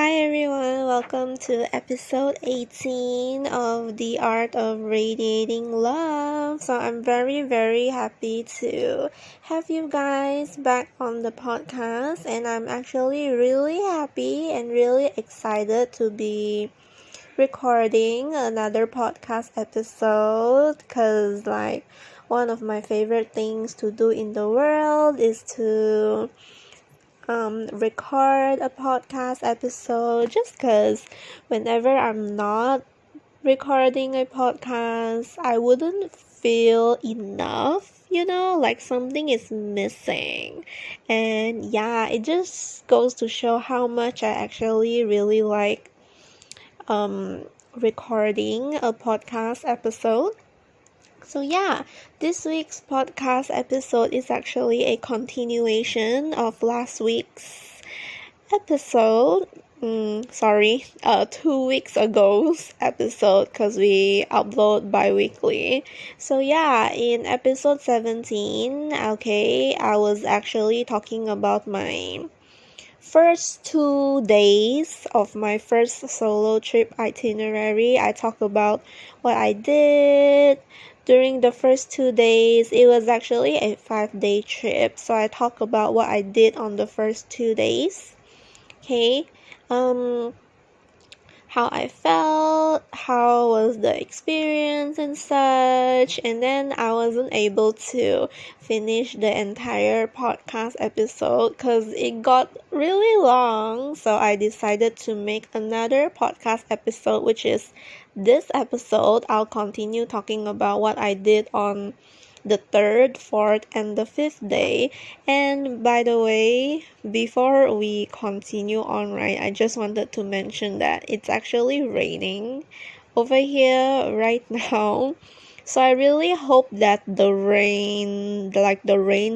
Hi everyone, welcome to episode 18 of the Art of Radiating Love. So I'm very happy to have you guys back on the podcast, and I'm actually really happy and really excited to be recording another podcast episode because one of my favorite things to do in the world is to record a podcast episode, just because whenever I'm not recording a podcast, I wouldn't feel enough, like something is missing. And yeah, it just goes to show how much I actually really like recording a podcast episode. So yeah, this week's podcast episode is actually a continuation of last week's episode. 2 weeks ago's episode, because we upload bi-weekly. So yeah, in episode 17, I was actually talking about my first 2 days of my first solo trip itinerary. I talk about what I did during the first 2 days. It was actually a 5-day trip, so I talk about what I did on the first 2 days. How I felt, how was the experience and such, and then I wasn't able to finish the entire podcast episode because it got really long, so I decided to make another podcast episode, which is this episode. I'll continue talking about what I did on the 3rd, 4th, and the 5th day. And by the way, before we continue on, I just wanted to mention that it's actually raining over here right now. So I really hope that the rain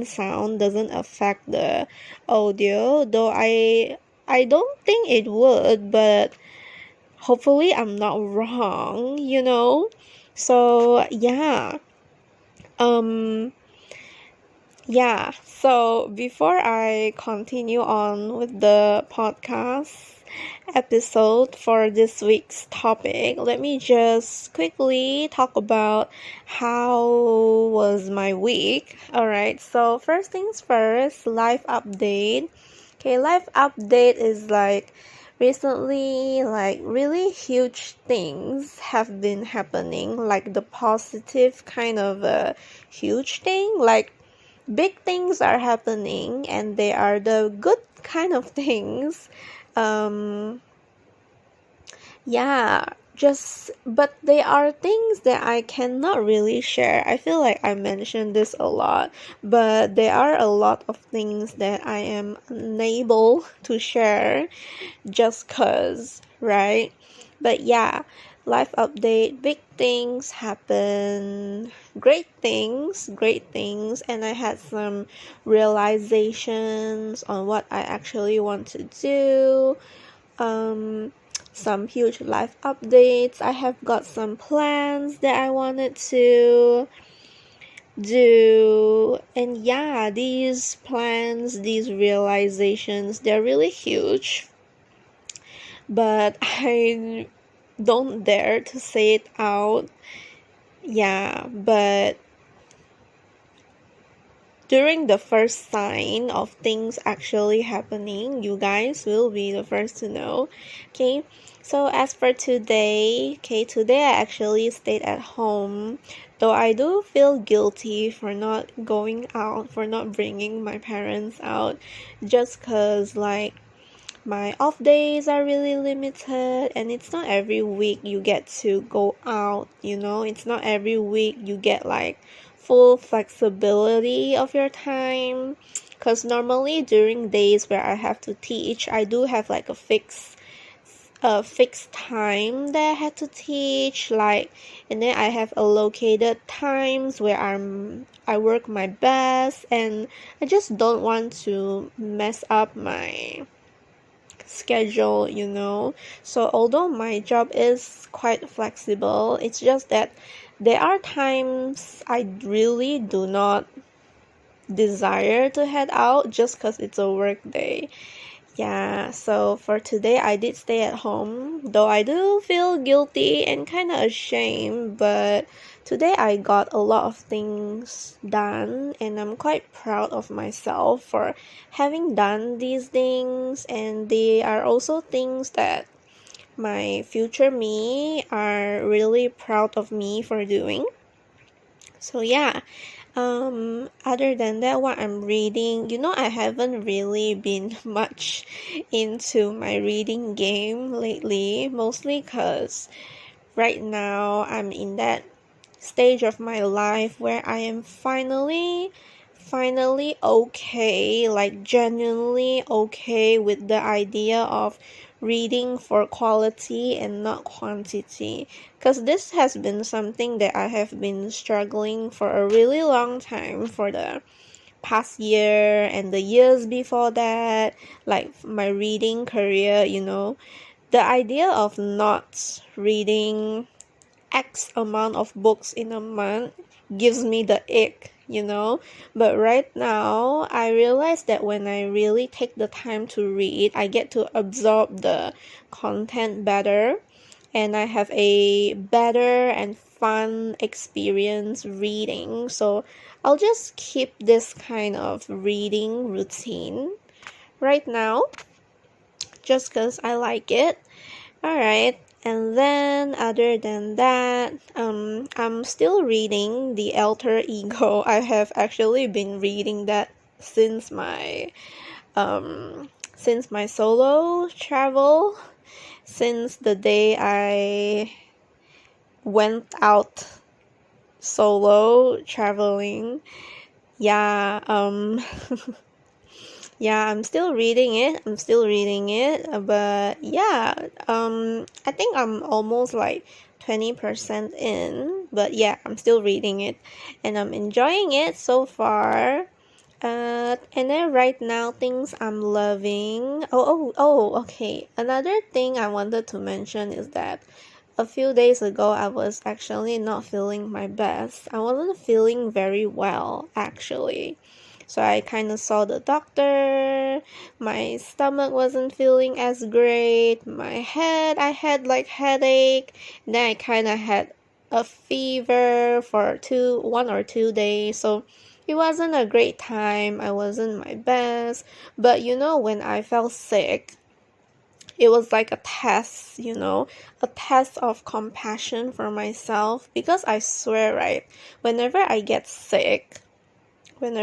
sound doesn't affect the audio, though I don't think it would, but hopefully I'm not wrong, So so before I continue on with the podcast episode for this week's topic, let me just quickly talk about how was my week. Alright, so first things first, life update. Life update is recently, really huge things have been happening, the positive kind of a huge thing, big things are happening, and they are the good kind of things. But they are things that I cannot really share. I feel like I mentioned this a lot, but there are a lot of things that I am unable to share just cause, right? But yeah, life update, big things happen, great things, and I had some realizations on what I actually want to do. Some huge life updates. I have got some plans that I wanted to do, and yeah, these plans, these realizations, they're really huge, but I don't dare to say it out. But during the first sign of things actually happening, you guys will be the first to know. So as for today, today I actually stayed at home, though I do feel guilty for not going out, for not bringing my parents out, just cause my off days are really limited, and it's not every week you get to go out, it's not every week you get full flexibility of your time, because normally during days where I have to teach, I do have a fixed time that I had to teach, and then I have allocated times where I work my best, and I just don't want to mess up my schedule, So although my job is quite flexible, it's just that there are times I really do not desire to head out just because it's a work day. Yeah, so for today I did stay at home, though I do feel guilty and kind of ashamed, but today I got a lot of things done and I'm quite proud of myself for having done these things, and they are also things that my future me are really proud of me for doing. So yeah, other than that, what I'm reading, I haven't really been much into my reading game lately, mostly because right now I'm in that stage of my life where I am finally okay, like genuinely okay with the idea of reading for quality and not quantity, because this has been something that I have been struggling for a really long time, for the past year and the years before that, like my reading career. The idea of not reading X amount of books in a month gives me the ick. But right now, I realize that when I really take the time to read, I get to absorb the content better, and I have a better and fun experience reading. So I'll just keep this kind of reading routine right now, just because I like it. Alright, and then other than that, I'm still reading The Alter Ego. I have actually been reading that since my solo travel, since the day I went out solo traveling. Yeah, yeah, I'm still reading it, but yeah, I think I'm almost like 20% in, but yeah, I'm still reading it, and I'm enjoying it so far. And then right now, things I'm loving. Okay. Another thing I wanted to mention is that a few days ago, I was actually not feeling my best. I wasn't feeling very well, actually. So I kind of saw the doctor. My stomach wasn't feeling as great. I had like headache. Then I kind of had a fever for 1 or 2 days. So it wasn't a great time. I wasn't my best. But when I felt sick, it was like a test, a test of compassion for myself, because I swear, right, whenever I get sick, and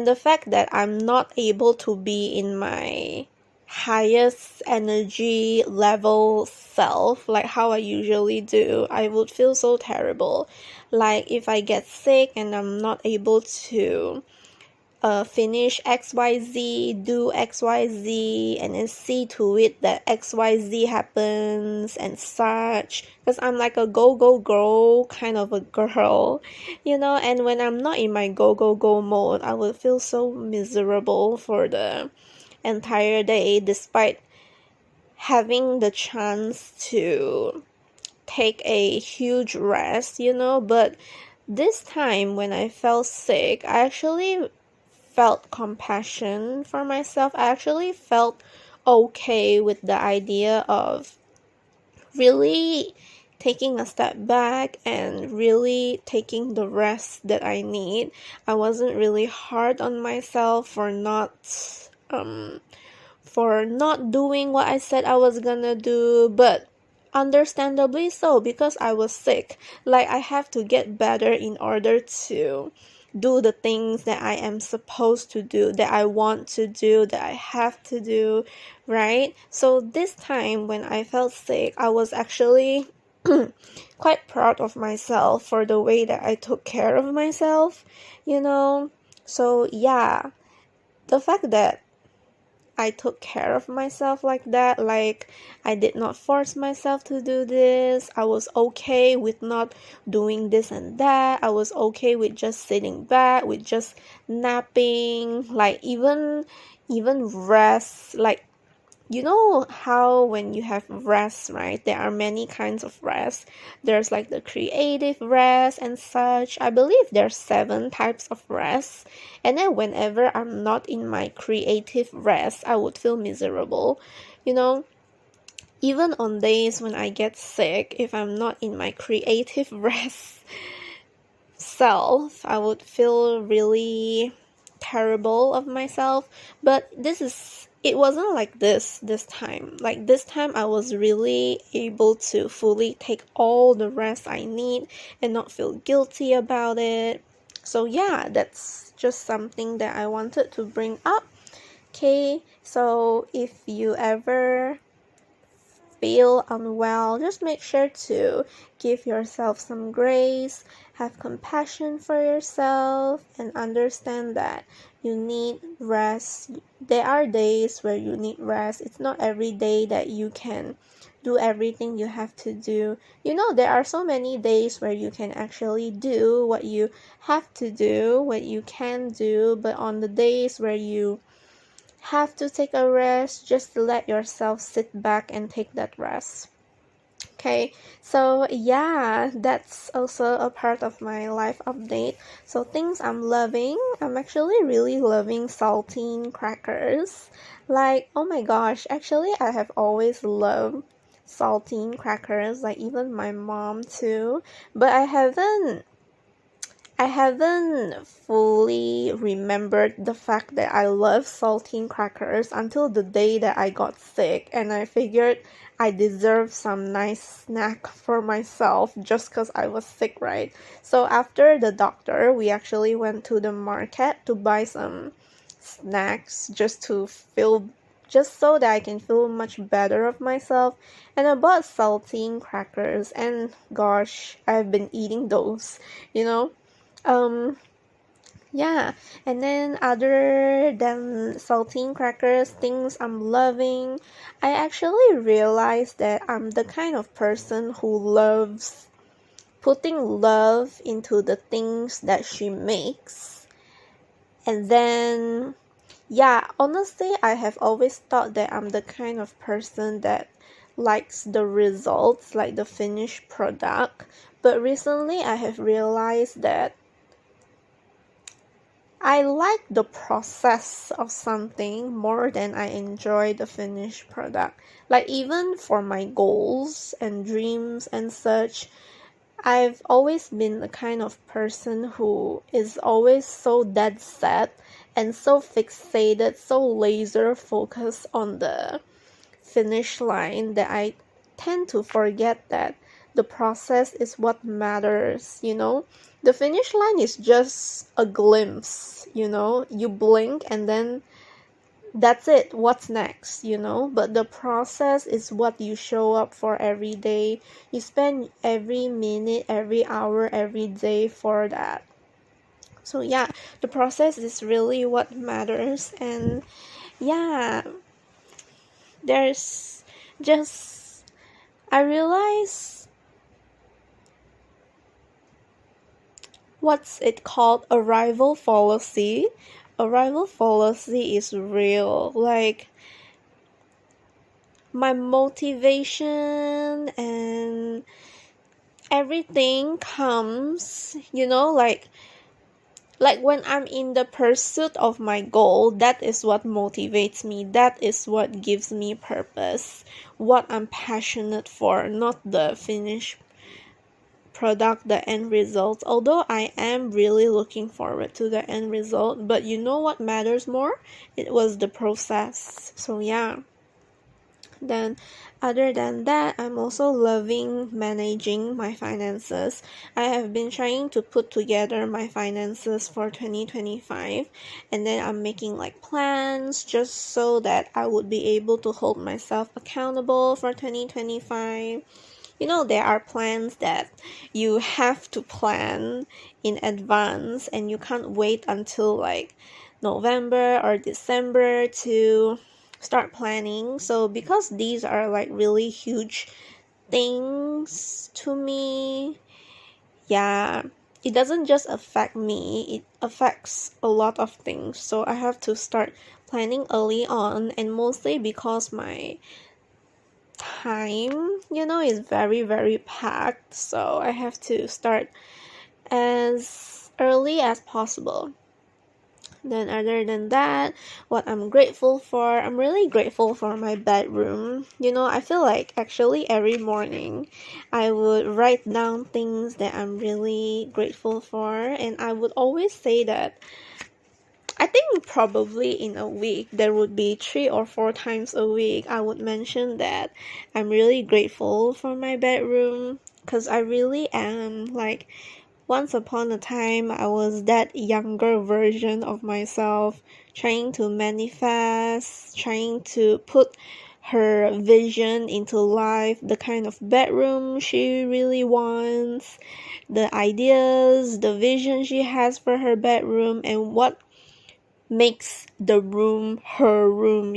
the fact that I'm not able to be in my highest energy level self, like how I usually do, I would feel so terrible. Like if I get sick and I'm not able to finish XYZ, do XYZ, and then see to it that XYZ happens and such. Because I'm like a go, go, go kind of a girl, and when I'm not in my go, go, go mode, I would feel so miserable for the entire day, despite having the chance to take a huge rest, but this time when I felt sick, I actually felt compassion for myself. I actually felt okay with the idea of really taking a step back and really taking the rest that I need. I wasn't really hard on myself for not doing what I said I was gonna do, but understandably so, because I was sick. Like, I have to get better in order to do the things that I am supposed to do, that I want to do, that I have to do, right? So this time when I felt sick, I was actually quite proud of myself for the way that I took care of myself, So yeah, the fact that I took care of myself like that, like I did not force myself to do this. I was okay with not doing this and that. I was okay with just sitting back, with just napping, like even rest, like you know how when you have rest, right? There are many kinds of rest. There's like the creative rest and such. I believe there's 7 types of rest. And then whenever I'm not in my creative rest, I would feel miserable. You know, even on days when I get sick, if I'm not in my creative rest self, I would feel really terrible of myself. But it wasn't like this time. Like this time I was really able to fully take all the rest I need and not feel guilty about it. So yeah, that's just something that I wanted to bring up. Okay, so if you ever feel unwell, just make sure to give yourself some grace, have compassion for yourself, and understand that you need rest. There are days where you need rest. It's not every day that you can do everything you have to do. You know, there are so many days where you can actually do what you have to do, what you can do, but on the days where you have to take a rest, just let yourself sit back and take that rest. Okay, so yeah, that's also a part of my life update. So things I'm loving, I'm actually really loving saltine crackers. Like, oh my gosh, actually I have always loved saltine crackers, like even my mom too, but I haven't fully remembered the fact that I love saltine crackers until the day that I got sick, and I figured I deserve some nice snack for myself just because I was sick, right? So after the doctor, we actually went to the market to buy some snacks just so that I can feel much better of myself. And I bought saltine crackers, and gosh, I've been eating those, you know. Um, yeah, and then other than saltine crackers, things I'm loving, I actually realized that I'm the kind of person who loves putting love into the things that she makes. And then, yeah, honestly, I have always thought that I'm the kind of person that likes the results, like the finished product. But recently, I have realized that I like the process of something more than I enjoy the finished product. Like even for my goals and dreams and such, I've always been the kind of person who is always so dead set and so fixated, so laser focused on the finish line that I tend to forget that the process is what matters, you know? The finish line is just a glimpse, you know? You blink and then that's it. What's next, you know? But the process is what you show up for every day. You spend every minute, every hour, every day for that. So yeah, the process is really what matters. And yeah, there's just I realize what's it called? Arrival fallacy. Arrival fallacy is real. Like my motivation and everything comes, you know, like when I'm in the pursuit of my goal, that is what motivates me. That is what gives me purpose. What I'm passionate for, not the finished product, the end result. Although I am really looking forward to the end result, but you know what matters more? It was the process. So yeah. Then other than that, I'm also loving managing my finances. I have been trying to put together my finances for 2025, and then I'm making like plans just so that I would be able to hold myself accountable for 2025. You know, there are plans that you have to plan in advance and you can't wait until like November or December to start planning. So because these are like really huge things to me, yeah, it doesn't just affect me, it affects a lot of things. So I have to start planning early on, and mostly because my time, is very, very packed. So I have to start as early as possible. Then other than that, what I'm grateful for, I'm really grateful for my bedroom. I feel like actually every morning I would write down things that I'm really grateful for, and I would always say that I think probably in a week there would be 3 or 4 times a week I would mention that I'm really grateful for my bedroom, because I really am. Like, once upon a time, I was that younger version of myself, trying to manifest, trying to put her vision into life, the kind of bedroom she really wants, the ideas, the vision she has for her bedroom, and what makes the room her room.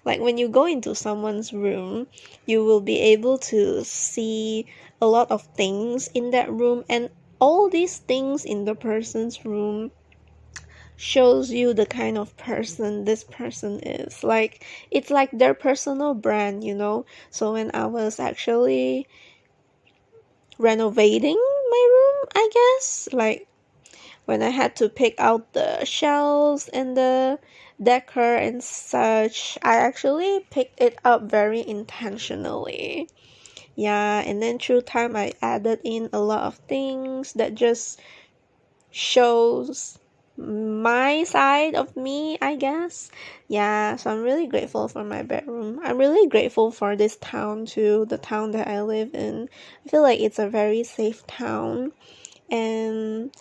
Like, when you go into someone's room, you will be able to see a lot of things in that room, and all these things in the person's room shows you the kind of person this person is. Like, it's like their personal brand. So when I was actually renovating my room, I guess, like, when I had to pick out the shelves and the decor and such, I actually picked it up very intentionally. Yeah, and then through time I added in a lot of things that just shows my side of me, I guess. Yeah, so I'm really grateful for my bedroom. I'm really grateful for this town too, the town that I live in. I feel like it's a very safe town, and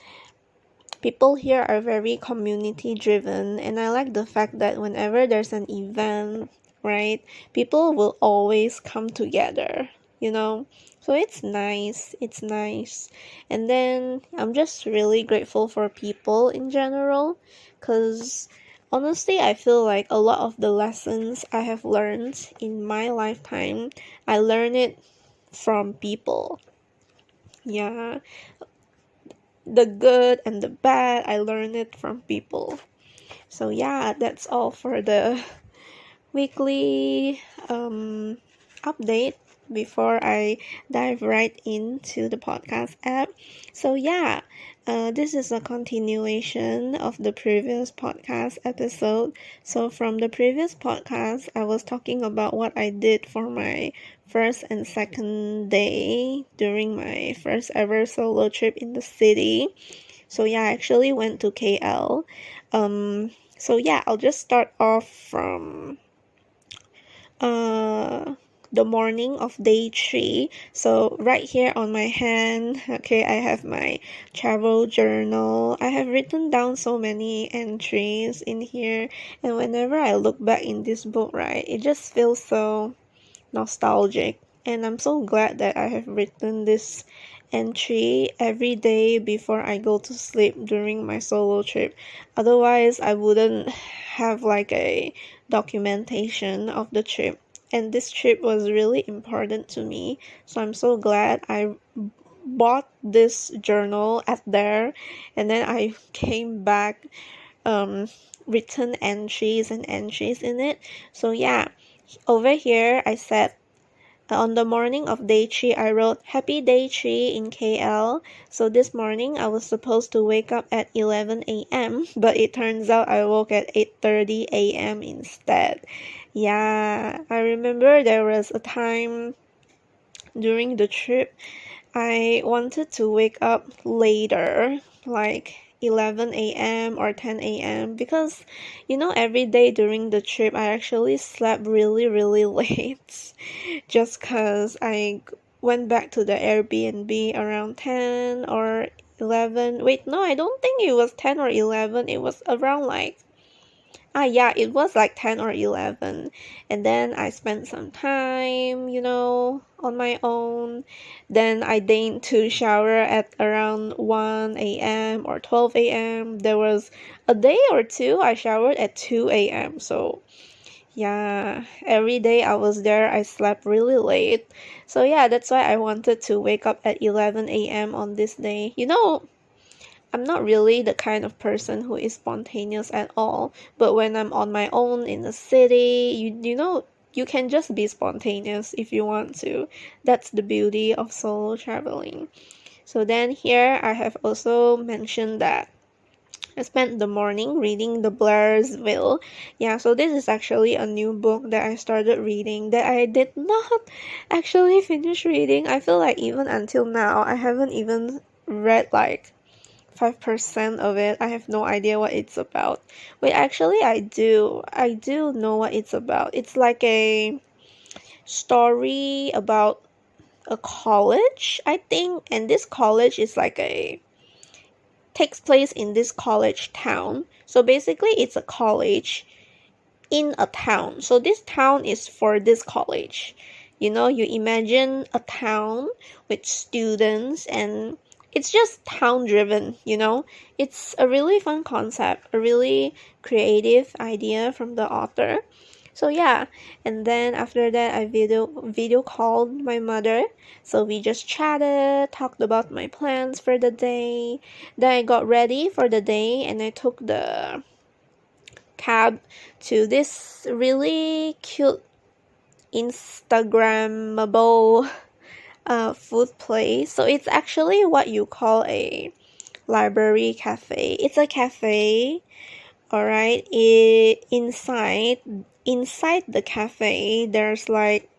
people here are very community driven, and I like the fact that whenever there's an event, right, people will always come together. So it's nice. And then I'm just really grateful for people in general, because honestly I feel like a lot of the lessons I have learned in my lifetime, I learn it from people. Yeah, the good and the bad, I learned it from people. So yeah, that's all for the weekly update before I dive right into the podcast app. So yeah, this is a continuation of the previous podcast episode. So from the previous podcast, I was talking about what I did for my first and second day during my first ever solo trip in the city. So yeah, I actually went to KL. So yeah, I'll just start off from uh the morning of day 3. So right here on my hand, okay, I have my travel journal. I have written down so many entries in here, and whenever I look back in this book, right, it just feels so nostalgic. And I'm so glad that I have written this entry every day before I go to sleep during my solo trip. Otherwise, I wouldn't have like a documentation of the trip. And this trip was really important to me. So I'm so glad I bought this journal at there, and then I came back um written entries and entries in it. So yeah, over here I said, on the morning of day 3, I wrote happy day 3 in KL. So this morning I was supposed to wake up at 11 a.m., but it turns out I woke at 8:30 a.m. instead. Yeah, I remember there was a time during the trip I wanted to wake up later, like 11 a.m. or 10 a.m., because every day during the trip I actually slept really, really late, just because I went back to the Airbnb around 10 or 11. Wait, no, I don't think it was 10 or 11. It was around like, yeah, it was like 10 or 11. And then I spent some time, on my own. Then I deigned to shower at around 1 a.m. or 12 a.m. There was a day or two I showered at 2 a.m. So yeah, every day I was there, I slept really late. So yeah, that's why I wanted to wake up at 11 a.m. on this day. I'm not really the kind of person who is spontaneous at all, but when I'm on my own in the city, you know, you can just be spontaneous if you want to. That's the beauty of solo traveling. So then here I have also mentioned that I spent the morning reading The Blair's Will. Yeah, so this is actually a new book that I started reading that I did not actually finish reading. I feel like even until now, I haven't even read like 5% of it. I have no idea what it's about. Wait, actually, I do. I do know what it's about. It's like a story about a college, I think, and this college is like a takes place in this college town. So basically, it's a college in a town. So this town is for this college. You know, you imagine a town with students and it's just town driven, you know. It's a really fun concept, a really creative idea from the author. So yeah, and then after that I video called my mother. So we just chatted, talked about my plans for the day. Then I got ready for the day and I took the cab to this really cute Instagrammable food place. So it's actually what you call a library cafe. It's a cafe, all right. Inside the cafe, there's like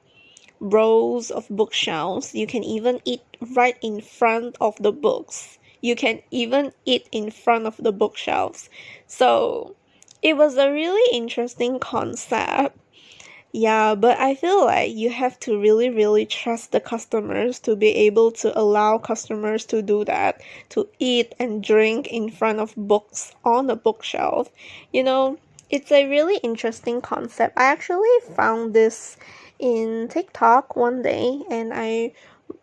rows of bookshelves. You can even eat right in front of the books. You can even eat in front of the bookshelves. So it was a really interesting concept. Yeah, but I feel like you have to really, really trust the customers to be able to allow customers to do that, to eat and drink in front of books on the bookshelf. You know, it's a really interesting concept. I actually found this in TikTok one day and I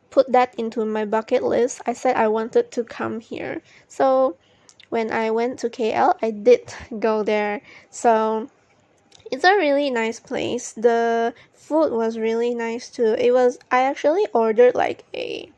put that into my bucket list. I said I wanted to come here. So when I went to KL, I did go there. So it's a really nice place. The food was really nice too. I actually ordered like a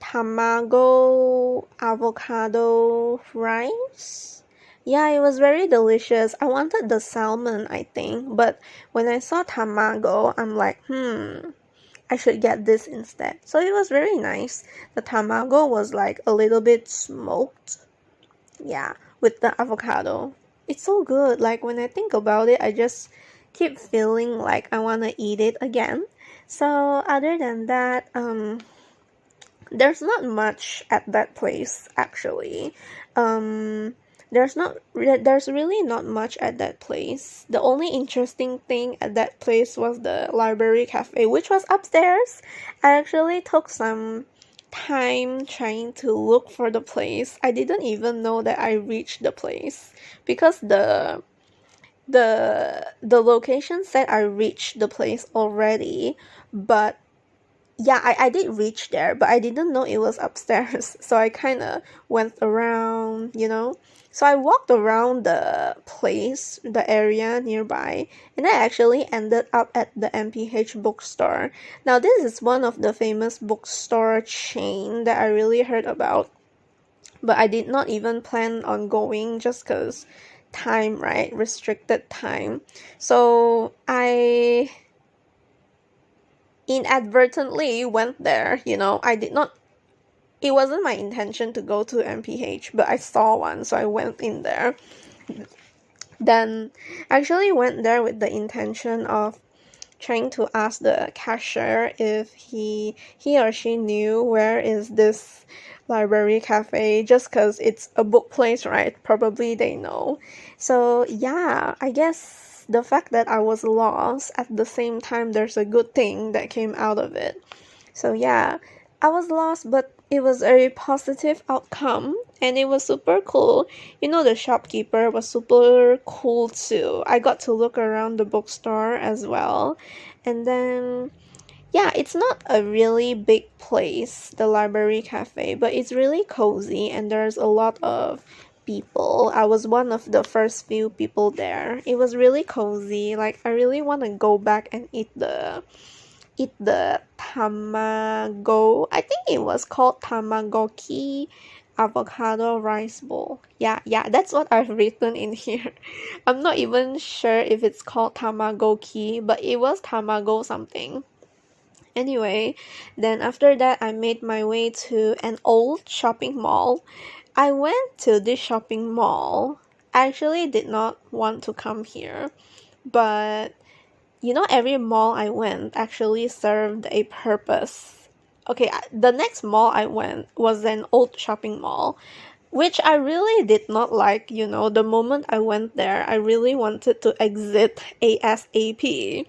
tamago avocado rice. Yeah, it was very delicious. I wanted the salmon, I think, but when I saw tamago, I'm like, I should get this instead. So it was very nice. The tamago was like a little bit smoked. Yeah, with the avocado. It's so good. Like when I think about it, I just keep feeling like I want to eat it again. So other than that, there's not much at that place actually. There's really not much at that place. The only interesting thing at that place was the library cafe, which was upstairs. I actually took some time trying to look for the place. I didn't even know that I reached the place because the location said I reached the place already, but yeah, I did reach there, but I didn't know it was upstairs. So I kind of went around, you know. So I walked around the place, the area nearby, and I actually ended up at the MPH bookstore. Now, this is one of the famous bookstore chain that I really heard about, but I did not even plan on going just because time, right? Restricted time. So I inadvertently went there, you know. It wasn't my intention to go to MPH, but I saw one, so I went in there. Then I actually went there with the intention of trying to ask the cashier if he or she knew where is this library cafe, just because it's a book place, right? Probably they know. So yeah, I guess the fact that I was lost, at the same time there's a good thing that came out of it. So yeah, I was lost, but it was a positive outcome and it was super cool. You know, the shopkeeper was super cool too. I got to look around the bookstore as well. And then, yeah, it's not a really big place, the library cafe, but it's really cozy and there's a lot of people. I was one of the first few people there. It was really cozy. Like, I really want to go back and eat the tamago. I think it was called tamagoki avocado rice bowl. Yeah, that's what I've written in here. I'm not even sure if it's called tamagoki, but it was tamago something. Anyway, then after that, I made my way to an old shopping mall. I went to this shopping mall. I actually did not want to come here, but every mall I went actually served a purpose. Okay, the next mall I went was an old shopping mall, which I really did not like. The moment I went there, I really wanted to exit ASAP.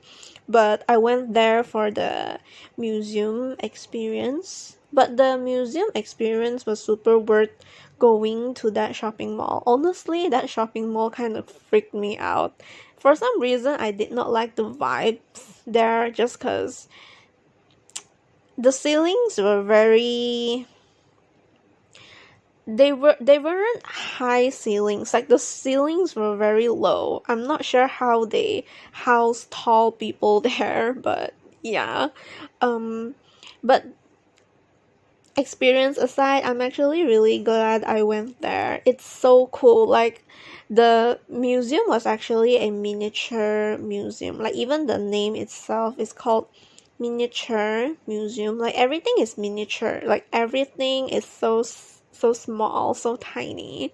But I went there for the museum experience. But the museum experience was super worth going to that shopping mall. Honestly, that shopping mall kind of freaked me out. For some reason, I did not like the vibes there just because the ceilings were very they weren't high ceilings. Like the ceilings were very low. I'm not sure how they house tall people there, but yeah. But experience aside, I'm actually really glad I went there. It's so cool. Like the museum was actually a miniature museum. Like even the name itself is called miniature museum. Like everything is miniature. Like everything is so small, so tiny.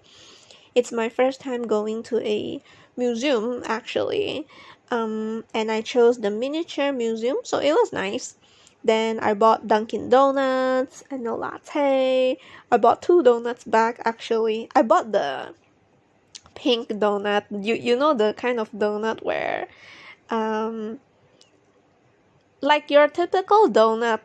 It's my first time going to a museum actually. And I chose the miniature museum, so it was nice. Then I bought Dunkin' Donuts and a latte. I bought 2 donuts back actually. I bought the pink donut. You know the kind of donut where like your typical donut,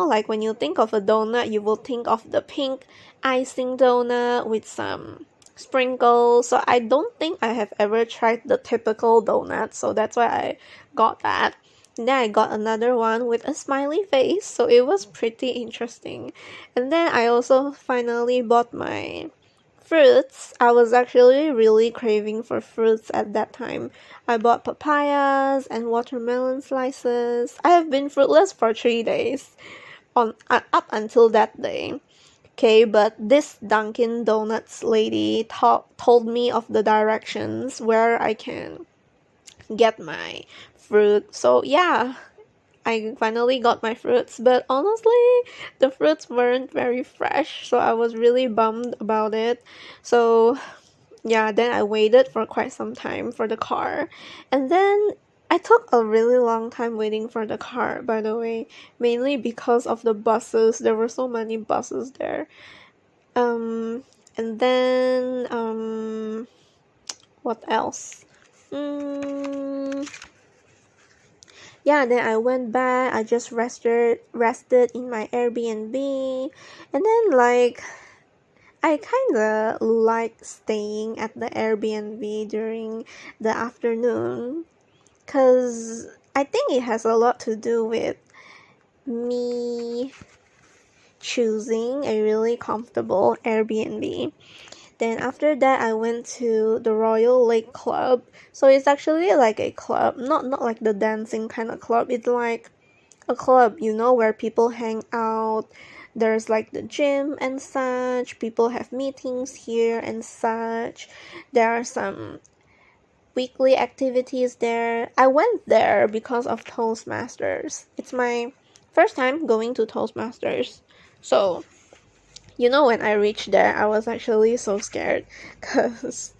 like when you think of a donut, you will think of the pink icing donut with some sprinkles. So I don't think I have ever tried the typical donut, so that's why I got that. And then I got another one with a smiley face, so it was pretty interesting. And then I also finally bought my fruits. I was actually really craving for fruits at that time. I bought papayas and watermelon slices. I have been fruitless for 3 days up until that day. Okay, but this Dunkin' Donuts lady told me of the directions where I can get my fruit. So yeah, I finally got my fruits, but honestly, the fruits weren't very fresh, so I was really bummed about it. So yeah, then I waited for quite some time for the car, and then I took a really long time waiting for the car, by the way, mainly because of the buses. There were so many buses there. And then what else? Yeah, then I went back. I just rested in my Airbnb, and then like I kind of like staying at the Airbnb during the afternoon, cause I think it has a lot to do with me choosing a really comfortable Airbnb. Then after that, I went to the Royal Lake Club. So it's actually like a club, not like the dancing kind of club. It's like a club, where people hang out. There's like the gym and such. People have meetings here and such. There are some weekly activities there. I went there because of Toastmasters. It's my first time going to Toastmasters. So when I reached there, I was actually so scared because,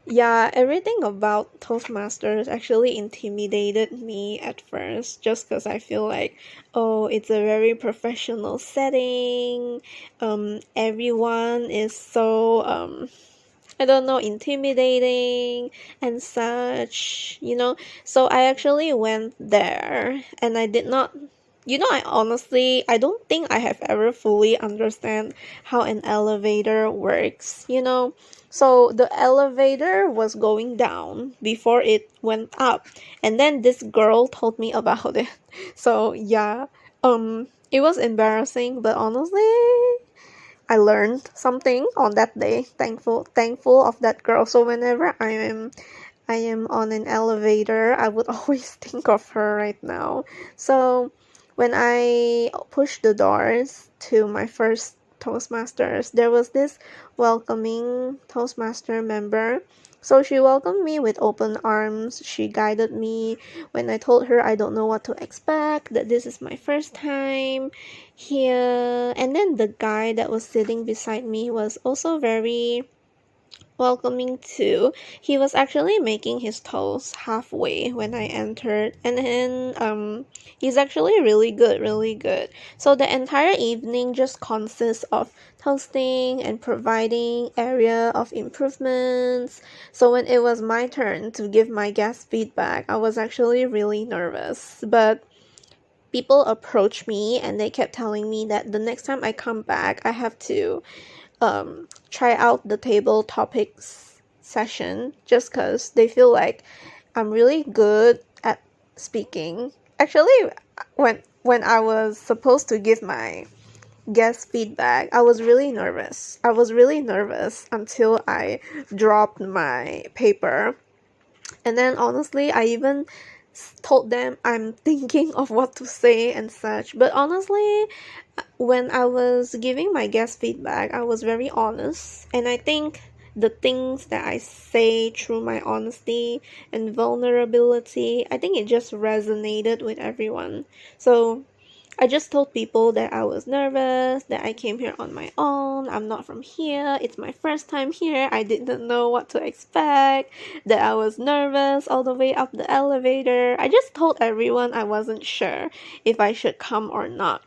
yeah, everything about Toastmasters actually intimidated me at first just because I feel like, oh, it's a very professional setting. Everyone is so, I don't know, intimidating and such. So I actually went there and I did not I don't think I have ever fully understand how an elevator works. So the elevator was going down before it went up, and then this girl told me about it. So yeah, it was embarrassing, but honestly, I learned something on that day. Thankful of that girl. So whenever I am on an elevator, I would always think of her right now. So when I pushed the doors to my first Toastmasters, there was this welcoming Toastmaster member. So she welcomed me with open arms. She guided me when I told her I don't know what to expect, that this is my first time here. And then the guy that was sitting beside me was also very welcoming too. He was actually making his toast halfway when I entered, and then he's actually really good. So the entire evening just consists of toasting and providing area of improvements. So when it was my turn to give my guest feedback, I was actually really nervous, but people approached me and they kept telling me that the next time I come back I have to try out the table topics session, just because they feel like I'm really good at speaking. Actually, when I was supposed to give my guest feedback, I was really nervous. I was really nervous until I dropped my paper. And then honestly, I even told them I'm thinking of what to say and such. But honestly, when I was giving my guest feedback, I was very honest. And I think the things that I say through my honesty and vulnerability, I think it just resonated with everyone. So I just told people that I was nervous, that I came here on my own, I'm not from here, it's my first time here, I didn't know what to expect, that I was nervous all the way up the elevator. I just told everyone I wasn't sure if I should come or not,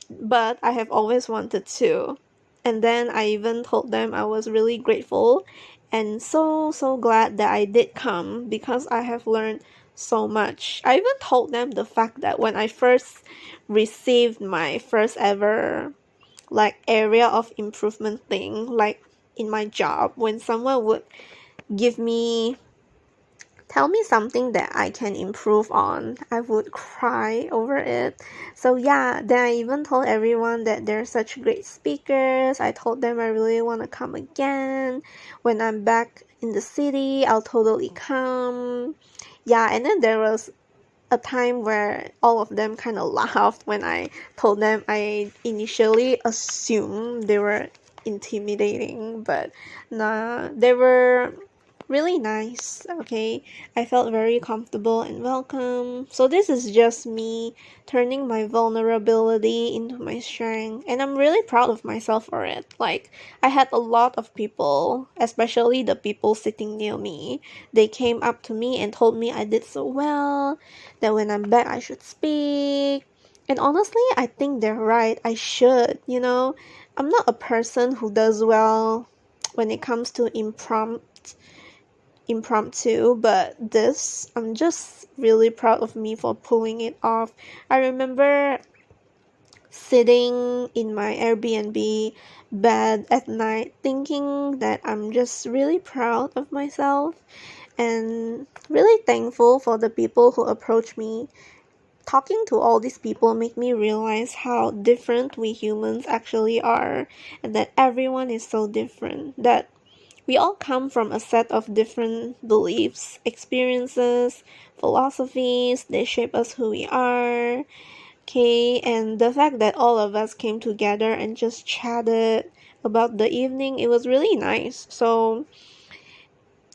but I have always wanted to. And then I even told them I was really grateful and so glad that I did come because I have learned so much. I even told them the fact that when I first received my first ever area of improvement thing, like in my job, when someone would give me tell me something that I can improve on, I would cry over it. So yeah, then I even told everyone that they're such great speakers. I told them I really want to come again. When I'm back in the city, I'll totally come. Yeah, and then there was a time where all of them kind of laughed when I told them. I initially assumed they were intimidating, but nah, they were really nice. Okay, I felt very comfortable and welcome. So this is just me turning my vulnerability into my strength, and I'm really proud of myself for it. Like, I had a lot of people, especially the people sitting near me, they came up to me and told me I did so well, that when I'm back I should speak. And honestly, I think they're right. I should, I'm not a person who does well when it comes to impromptu, but this, I'm just really proud of me for pulling it off. I remember sitting in my Airbnb bed at night thinking that I'm just really proud of myself and really thankful for the people who approach me. Talking to all these people make me realize how different we humans actually are, and that everyone is so different, that we all come from a set of different beliefs, experiences, philosophies. They shape us who we are. Okay, and the fact that all of us came together and just chatted about the evening, it was really nice. So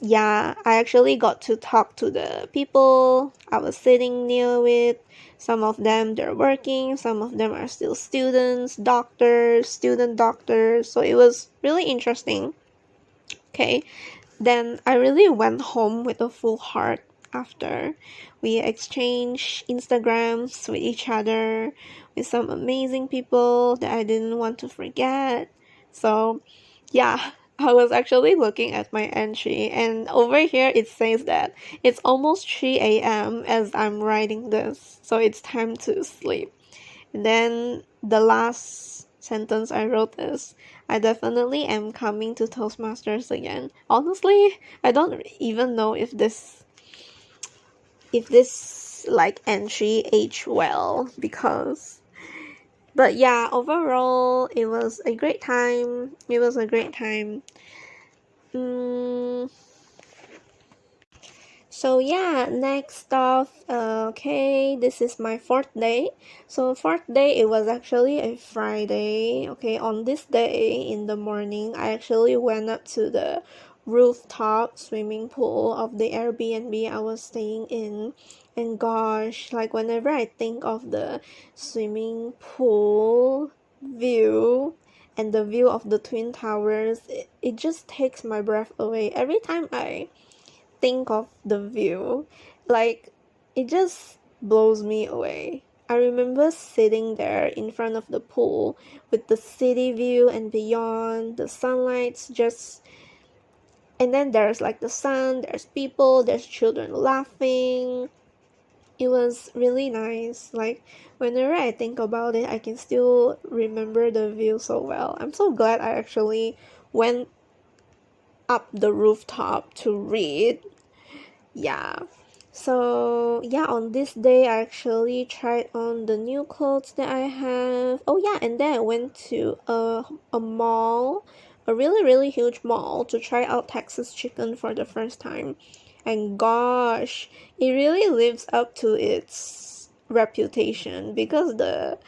yeah, I actually got to talk to the people I was sitting near with. Some of them, they're working, some of them are still students, doctors, student doctors. So it was really interesting. Okay, then I really went home with a full heart after. We exchanged Instagrams with each other, with some amazing people that I didn't want to forget. So yeah, I was actually looking at my entry, and over here it says that it's almost 3 a.m. as I'm writing this, so it's time to sleep. And then the last sentence I wrote is, I definitely am coming to Toastmasters again. Honestly, I don't even know if this entry aged well, because but yeah, overall it was a great time. It was a great time. Mm, So yeah, next off, okay, this is my fourth day. So fourth day, it was actually a Friday. Okay, on this day in the morning, I actually went up to the rooftop swimming pool of the Airbnb I was staying in. And gosh, like whenever I think of the swimming pool view and the view of the Twin Towers, it just takes my breath away. Every time I think of the view, like it just blows me away. I remember sitting there in front of the pool with the city view and beyond, the sunlight's just, and then there's like the sun, there's people, there's children laughing. It was really nice. Like whenever I think about it, I can still remember the view so well. I'm so glad I actually went up the rooftop to read. Yeah. So yeah, on this day I actually tried on the new clothes that I have. Oh yeah, and then I went to a mall, a really huge mall to try out Texas chicken for the first time. And gosh, it really lives up to its reputation because the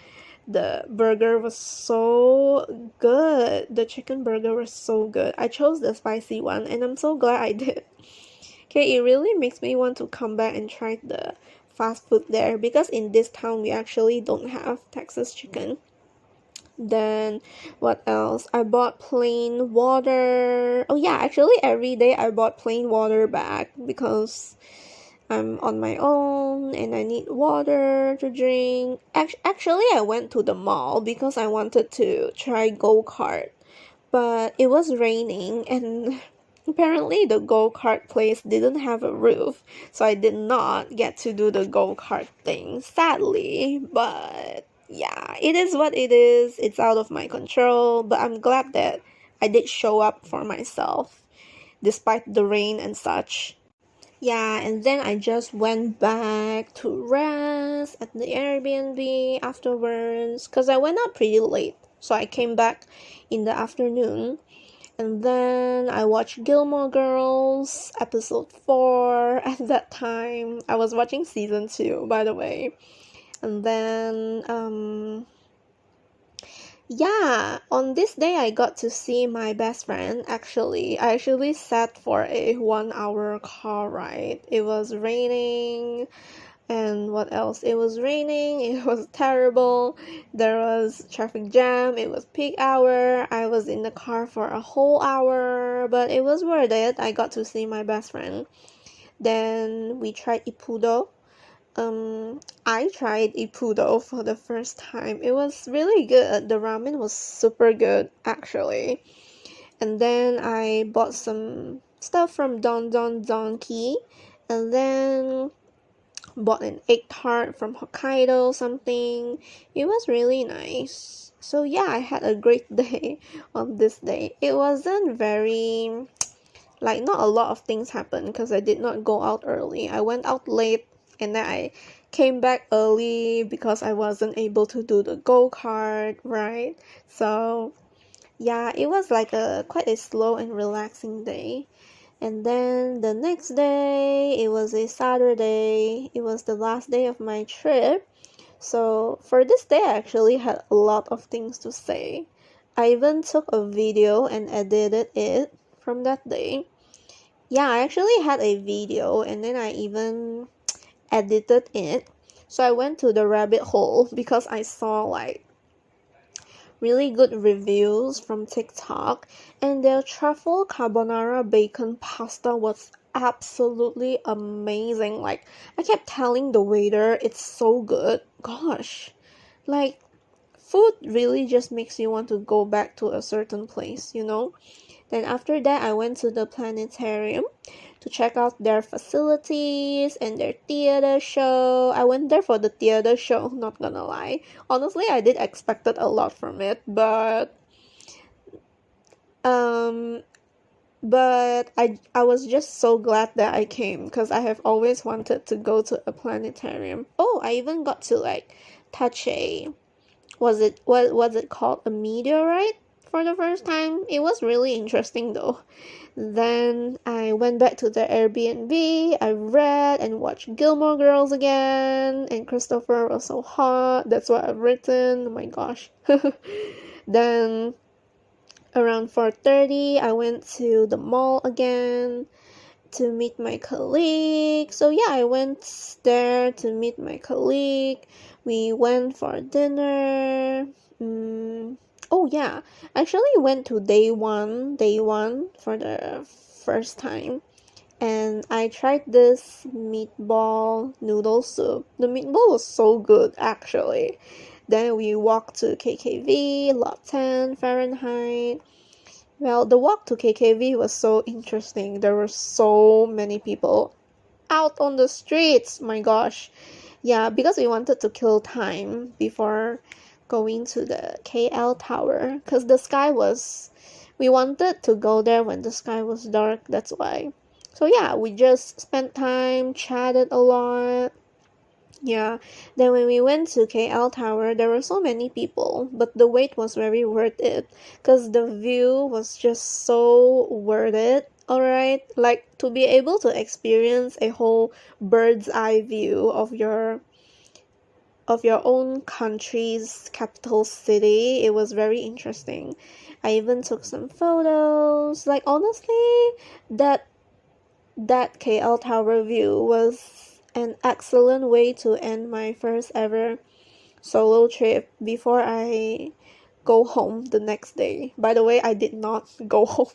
burger was so good. The chicken burger was so good. I chose the spicy one and I'm so glad I did. Okay, it really makes me want to come back and try the fast food there because in this town we actually don't have Texas chicken. Then what else? I bought plain water. Oh yeah, actually every day I bought plain water back because I'm on my own and I need water to drink. Actually, I went to the mall because I wanted to try go-kart, but it was raining and apparently the go-kart place didn't have a roof, so I did not get to do the go-kart thing, sadly. But yeah, it is what it is. It's out of my control, but I'm glad that I did show up for myself despite the rain and such. Yeah, and then I just went back to rest at the Airbnb afterwards because I went out pretty late. So I came back in the afternoon and then I watched Gilmore Girls episode 4 at that time. I was watching season 2, by the way. And then yeah, on this day I got to see my best friend. Actually, I actually sat for a 1 hour car ride. It was raining, and what else? It was raining, it was terrible. There was traffic jam, it was peak hour. I was in the car for a whole hour, but it was worth it. I got to see my best friend. Then we tried Ippudo. I tried Ippudo for the first time. It was really good. The ramen was super good, actually. And then I bought some stuff from Don Don Donki. And then bought an egg tart from Hokkaido, something. It was really nice. So yeah, I had a great day on this day. It wasn't very, like, not a lot of things happened because I did not go out early. I went out late and then I came back early because I wasn't able to do the go-kart, right? So yeah, it was like a quite a slow and relaxing day. And then the next day, it was a Saturday. It was the last day of my trip. So for this day, I actually had a lot of things to say. I even took a video and edited it from that day. Yeah, I actually had a video and then I even edited it. So I went to the rabbit hole because I saw like really good reviews from TikTok, and their truffle carbonara bacon pasta was absolutely amazing. Like, I kept telling the waiter, it's so good. Gosh, like, food really just makes you want to go back to a certain place, you know? Then after that, I went to the planetarium to check out their facilities and their theater show. I went there for the theater show, not gonna lie. Honestly, I did expected a lot from it, um I was just so glad that I came because I have always wanted to go to a planetarium. Oh, I even got to like touch a, what was it called, a meteorite for the first time. It was really interesting though. Then I went back to the Airbnb, I read and watched Gilmore Girls again, and Christopher was so hot, that's what I've written, oh my gosh. Then around 4:30, I went to the mall again to meet my colleague. So yeah, I went there to meet my colleague. We went for dinner. Oh yeah, I actually went to day one for the first time. And I tried this meatball noodle soup. The meatball was so good actually. Then we walked to KKV, Lot 10, Fahrenheit. Well, the walk to KKV was so interesting. There were so many people out on the streets. My gosh. Yeah, because we wanted to kill time before going to the KL Tower. Because we wanted to go there when the sky was dark. That's why. So yeah, we just spent time, chatted a lot. Yeah, then when we went to KL Tower, there were so many people, but the wait was very worth it because the view was just so worth it. Alright, like to be able to experience a whole bird's eye view of your own country's capital city, it was very interesting. I even took some photos. Like honestly, that that KL Tower view was an excellent way to end my first ever solo trip before I go home the next day. By the way, I did not go home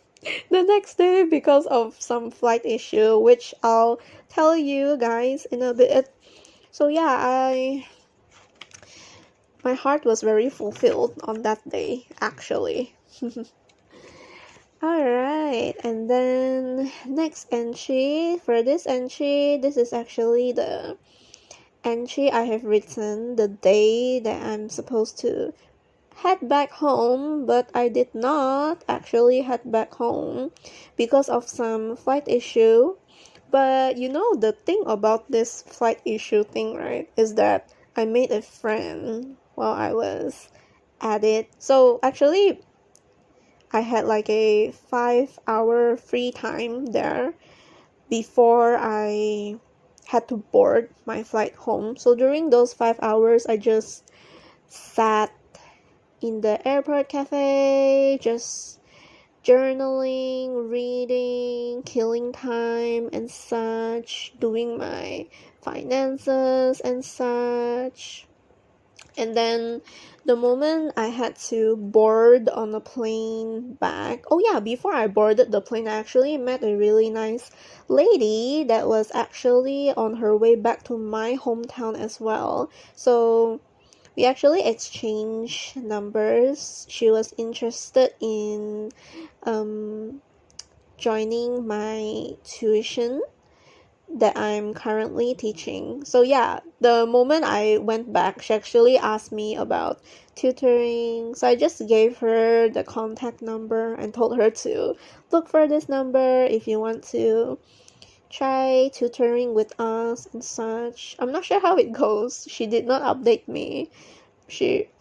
the next day because of some flight issue, which I'll tell you guys in a bit. So yeah, my heart was very fulfilled on that day, actually. Alright, and then next entry. For this entry, this is actually the entry I have written the day that I'm supposed to head back home, but I did not actually head back home because of some flight issue. But you know, the thing about this flight issue thing, right, is that I made a friend while I was at it. So actually, I had like a 5-hour free time there before I had to board my flight home. So during those 5 hours, I just sat in the airport cafe, just journaling, reading, killing time and such, doing my finances and such. And then the moment I had to board on a plane back, oh yeah, before I boarded the plane, I actually met a really nice lady that was actually on her way back to my hometown as well. So we actually exchanged numbers. She was interested in joining my tuition that I'm currently teaching. So yeah, the moment I went back, she actually asked me about tutoring. So I just gave her the contact number and told her to look for this number if you want to try tutoring with us and such. I'm not sure how it goes. She did not update me.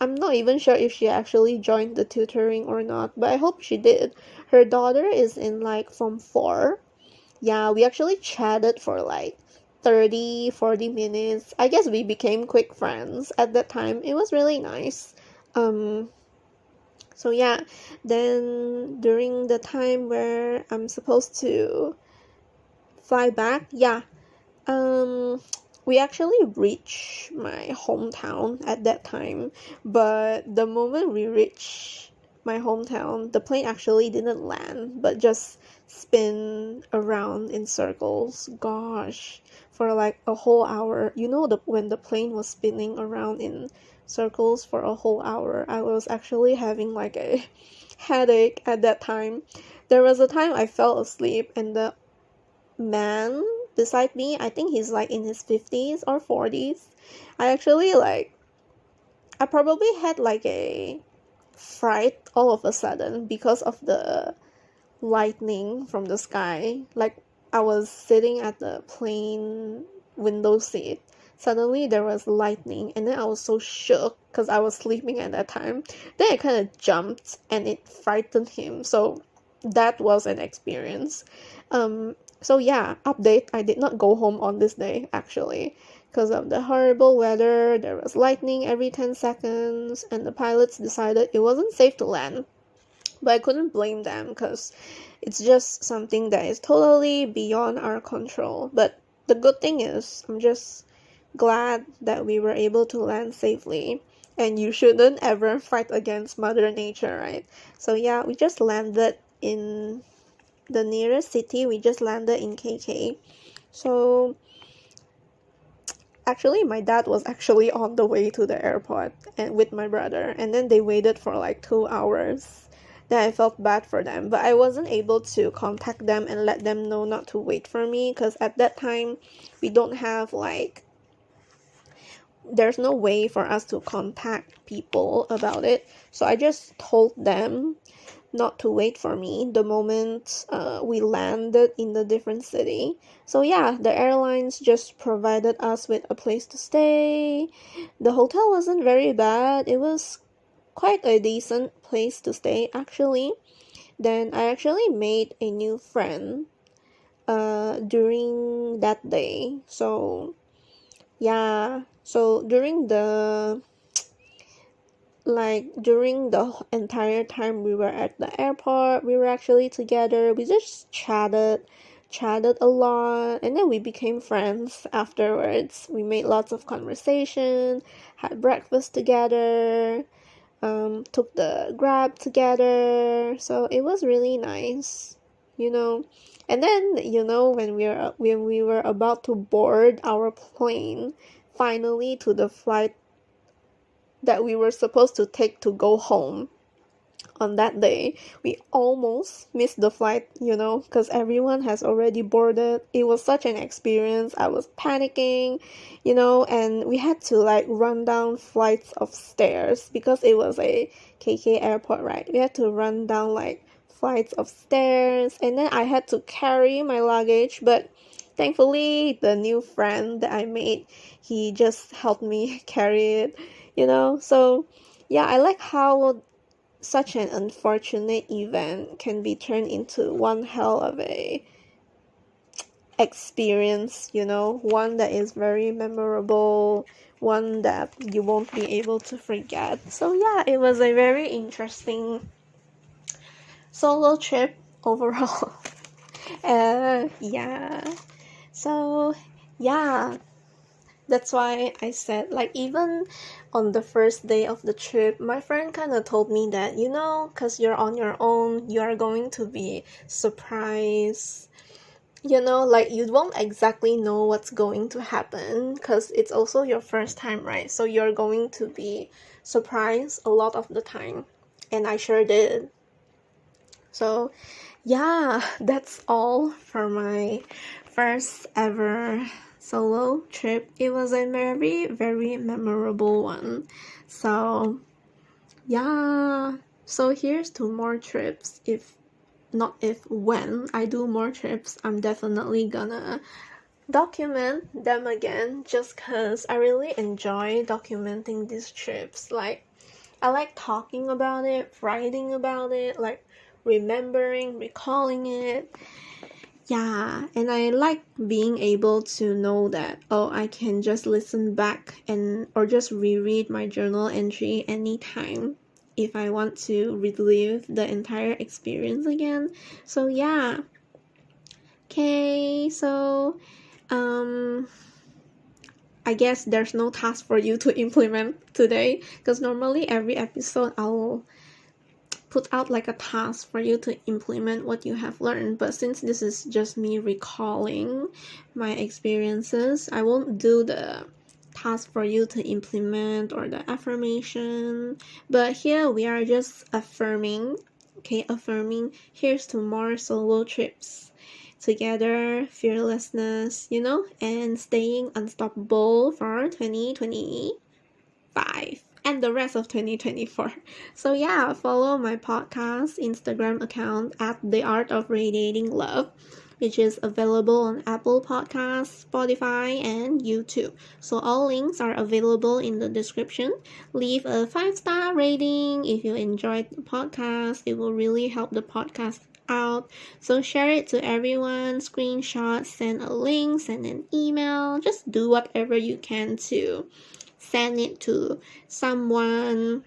I'm not even sure if she actually joined the tutoring or not, but I hope she did. Her daughter is in like Form 4. Yeah, we actually chatted for like 30-40 minutes. I guess we became quick friends at that time. It was really nice. So yeah, then during the time where I'm supposed to fly back, yeah, we actually reached my hometown at that time, but the moment we reached my hometown, the plane actually didn't land, but just spin around in circles. Gosh, for like a whole hour. You know, when the plane was spinning around in circles for a whole hour, I was actually having like a headache at that time. There was a time I fell asleep and the man beside me, I think he's like in his 50s or 40s. I probably had like a fright all of a sudden because of the lightning from the sky. Like I was sitting at the plane window seat, suddenly there was lightning, and then I was so shook because I was sleeping at that time. Then I kind of jumped and it frightened him. So that was an experience. So yeah, update, I did not go home on this day actually. Because of the horrible weather, there was lightning every 10 seconds, and the pilots decided it wasn't safe to land. But I couldn't blame them because it's just something that is totally beyond our control. But the good thing is, I'm just glad that we were able to land safely. And you shouldn't ever fight against Mother Nature, right? So yeah, we just landed in the nearest city. We just landed in KK. So actually, my dad was actually on the way to the airport and with my brother, and then they waited for like 2 hours. Then I felt bad for them, but I wasn't able to contact them and let them know not to wait for me because at that time we don't have like, there's no way for us to contact people about it. So I just told them not to wait for me the moment we landed in the different city. So yeah, the airlines just provided us with a place to stay. The hotel wasn't very bad. It was quite a decent place to stay actually. Then I actually made a new friend during that day. So yeah, so during the entire time we were at the airport, we were actually together. We just chatted a lot, and then we became friends afterwards. We made lots of conversation, had breakfast together, took the Grab together. So it was really nice, you know. And then, when we were about to board our plane, finally to the flight that we were supposed to take to go home on that day, we almost missed the flight, because everyone has already boarded. It was such an experience. I was panicking, and we had to like run down flights of stairs because it was a KK airport, right? We had to run down like flights of stairs, and then I had to carry my luggage, but thankfully the new friend that I made, he just helped me carry it, so yeah, I like how such an unfortunate event can be turned into one hell of a experience, one that is very memorable, one that you won't be able to forget. So yeah, it was a very interesting solo trip overall. Yeah, so yeah, that's why I said, like, even on the first day of the trip, my friend kind of told me that, because you're on your own, you are going to be surprised. Like, you won't exactly know what's going to happen because it's also your first time, right? So you're going to be surprised a lot of the time. And I sure did. So, yeah, that's all for my first ever solo trip. It was a very, very memorable one. So yeah, so here's to more trips. When I do more trips, I'm definitely gonna document them again, just because I really enjoy documenting these trips. Like, I like talking about it, writing about it, like recalling it. Yeah, and I like being able to know that, I can just listen back or just reread my journal entry anytime if I want to relive the entire experience again. So yeah. Okay, so I guess there's no task for you to implement today, because normally every episode I'll put out like a task for you to implement what you have learned, but since this is just me recalling my experiences, I won't do the task for you to implement or the affirmation. But here we are just affirming here's to more solo trips together, fearlessness, and staying unstoppable for 2025 and the rest of 2024. So yeah, follow my podcast Instagram account at the Art of Radiating Love which is available on Apple Podcasts, Spotify, and YouTube. So all links are available in the description. Leave a 5-star rating if you enjoyed the podcast. It will really help the podcast out. So share it to everyone, screenshot, send a link, send an email. Just do whatever you can to send it to someone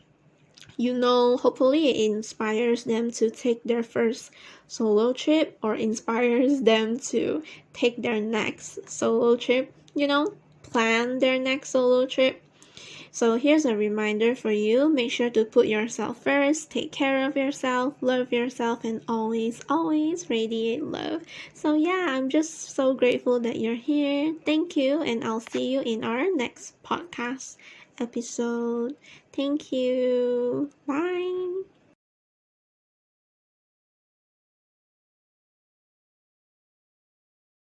hopefully it inspires them to take their first solo trip or inspires them to take their next solo trip, plan their next solo trip. So here's a reminder for you. Make sure to put yourself first, take care of yourself, love yourself, and always, always radiate love. So yeah, I'm just so grateful that you're here. Thank you, and I'll see you in our next podcast episode. Thank you. Bye.